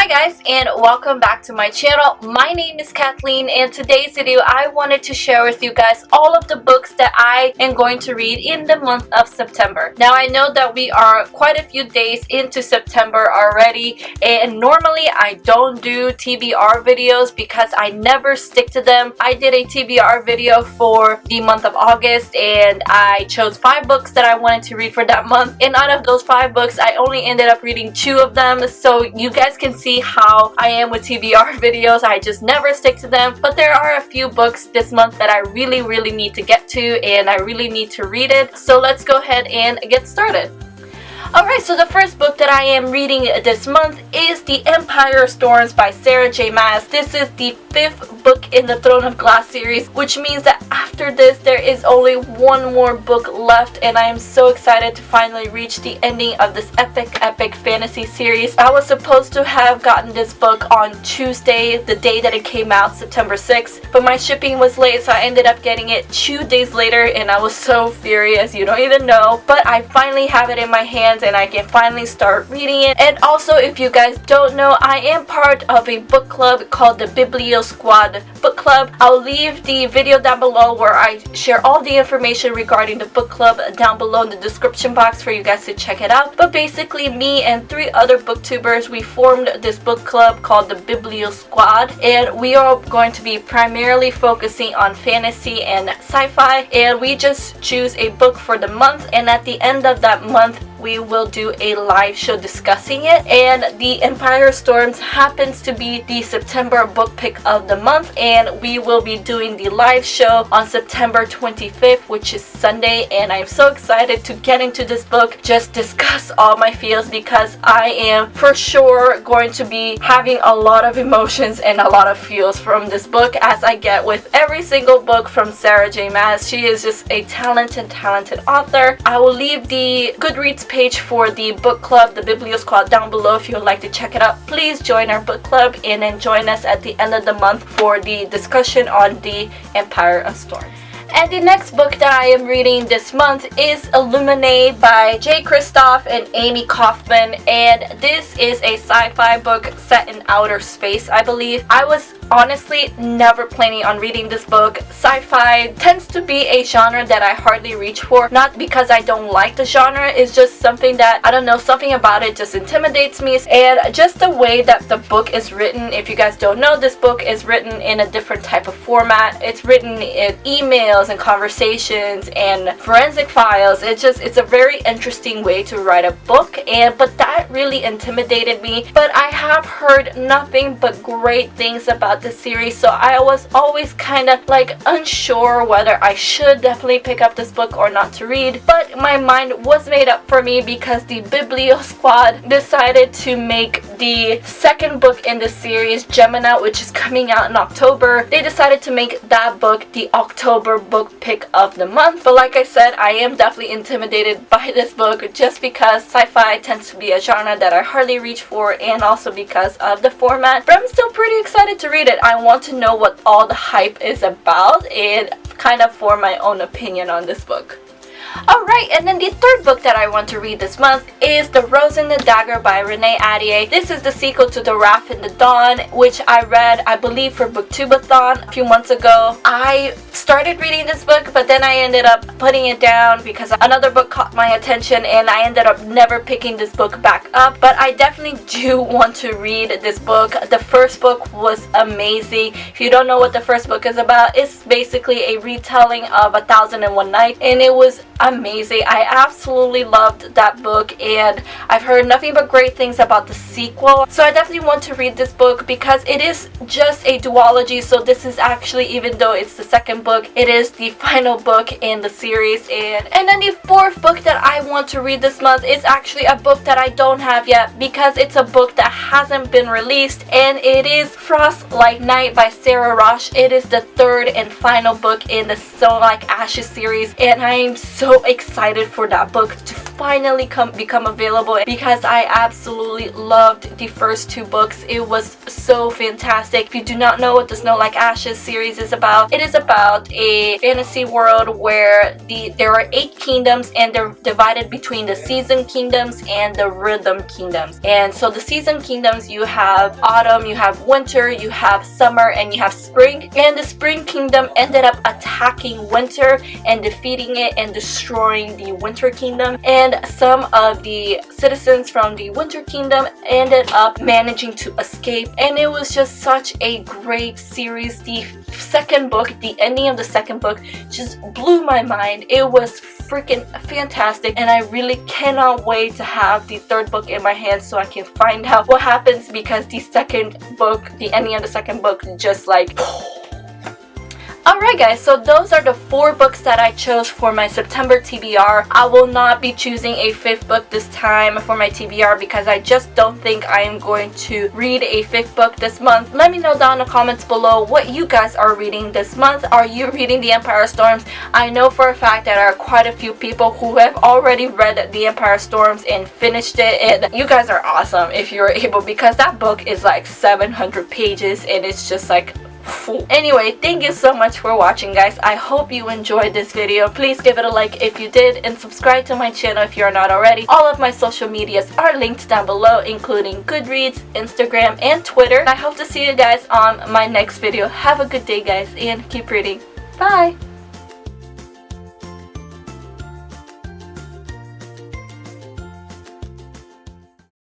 Hi guys, and welcome back to my channel. My name is Kathleen, and today's video I wanted to share with you guys all of the books that I am going to read in the month of September. Now I know that we are quite a few days into September already, and normally I don't do TBR videos because I never stick to them. I did a TBR video for the month of August, and I chose 5 books that I wanted to read for that month, and out of those 5 books I only ended up reading 2 of them, so you guys can see how I am with TBR videos. I just never stick to them, but there are a few books this month that I really need to get to, and I really need to read it. So let's go ahead and get started. Alright, so the first book that I am reading this month is The Empire Storms by Sarah J. Maas. This is the 5th book in the Throne of Glass series, which means that after this there is only one more book left, and I am so excited to finally reach the ending of this epic fantasy series. I was supposed to have gotten this book on Tuesday, the day that it came out, September 6th, but my shipping was late, so I ended up getting it 2 days later, and I was so furious, you don't even know. But I finally have it in my hands and I can finally start reading it. And also, if you guys don't know, I am part of a book club called the BIBLIO Squad book club. I'll leave the video down below where I share all the information regarding the book club down below in the description box for you guys to check it out. But basically, me and 3 other booktubers, we formed this book club called the BIBLIO Squad, and we are going to be primarily focusing on fantasy and sci-fi, and we just choose a book for the month, and at the end of that month we will do a live show discussing it. And The Empire Storms happens to be the September book pick of the month, and we will be doing the live show on September 25th, which is Sunday, and I'm so excited to get into this book, just discuss all my feels, because I am for sure going to be having a lot of emotions and a lot of feels from this book, as I get with every single book from Sarah J. Maas. She is just a talented author. I will leave the Goodreads page for the book club, the BIBLIO Squad, down below if you would like to check it out. Please join our book club and then join us at the end of the month for the discussion on The Empire of Storms. And the next book that I am reading this month is Illuminated by Jay Kristoff and Amy Kaufman, and this is a sci-fi book set in outer space, I believe. I was honestly never planning on reading this book. Sci-fi tends to be a genre that I hardly reach for, not because I don't like the genre, it's just something that, I don't know, something about it just intimidates me, and just the way that the book is written. If you guys don't know, this book is written in a different type of format. It's written in emails and conversations and forensic files. It's a very interesting way to write a book, but that really intimidated me. But I have heard nothing but great things about the series, so I was always kind of like unsure whether I should definitely pick up this book or not to read. But my mind was made up for me because the BIBLIO Squad decided to make the 2nd book in the series, Gemini, which is coming out in October. They decided to make that book the October book pick of the month. But like I said, I am definitely intimidated by this book, just because sci-fi tends to be a genre that I hardly reach for, and also because of the format. But I'm still pretty excited to read it. I want to know what all the hype is about and kind of form my own opinion on this book. Alright, and then the 3rd book that I want to read this month is The Rose and the Dagger by Renee Ahdieh. This is the sequel to The Wrath and the Dawn, which I read, I believe, for Booktubeathon a few months ago. I started reading this book, but then I ended up putting it down because another book caught my attention, and I ended up never picking this book back up. But I definitely do want to read this book. The first book was amazing. If you don't know what the first book is about, it's basically a retelling of 1001 Nights, and it was amazing. I absolutely loved that book, and I've heard nothing but great things about the sequel, so I definitely want to read this book because it is just a duology. So this is actually, even though it's the 2nd book, it is the final book in the series. And then the 4th book that I want to read this month is actually a book that I don't have yet, because it's a book that hasn't been released, and it is Frost Like Night by Sarah Rosh. It is the 3rd and final book in the So Like Ashes series, and I am so excited for that book to finally become available because I absolutely loved the first 2 books. It was so fantastic. If you do not know what the Snow Like Ashes series is about, it is about a fantasy world where there are 8 kingdoms, and they're divided between the season kingdoms and the rhythm kingdoms. And so the season kingdoms, you have autumn, you have winter, you have summer, and you have spring. And the spring kingdom ended up attacking winter and defeating it and destroying the winter kingdom. And some of the citizens from the winter kingdom ended up managing to escape. And it was just such a great series. The second book, the ending of the second book, just blew my mind. It was freaking fantastic, and I really cannot wait to have the 3rd book in my hands so I can find out what happens, because the second book, the ending of the second book, just like Alright guys, so those are the 4 books that I chose for my September TBR. I will not be choosing a 5th book this time for my TBR because I just don't think I am going to read a 5th book this month. Let me know down in the comments below what you guys are reading this month. Are you reading The Empire Storms? I know for a fact that there are quite a few people who have already read The Empire Storms and finished it, and you guys are awesome if you're able, because that book is like 700 pages and it's just like Anyway, thank you so much for watching, guys. I hope you enjoyed this video. Please give it a like if you did, and subscribe to my channel if you're not already. All of my social medias are linked down below, including Goodreads, Instagram, and Twitter. I hope to see you guys on my next video. Have a good day, guys, and keep reading. Bye!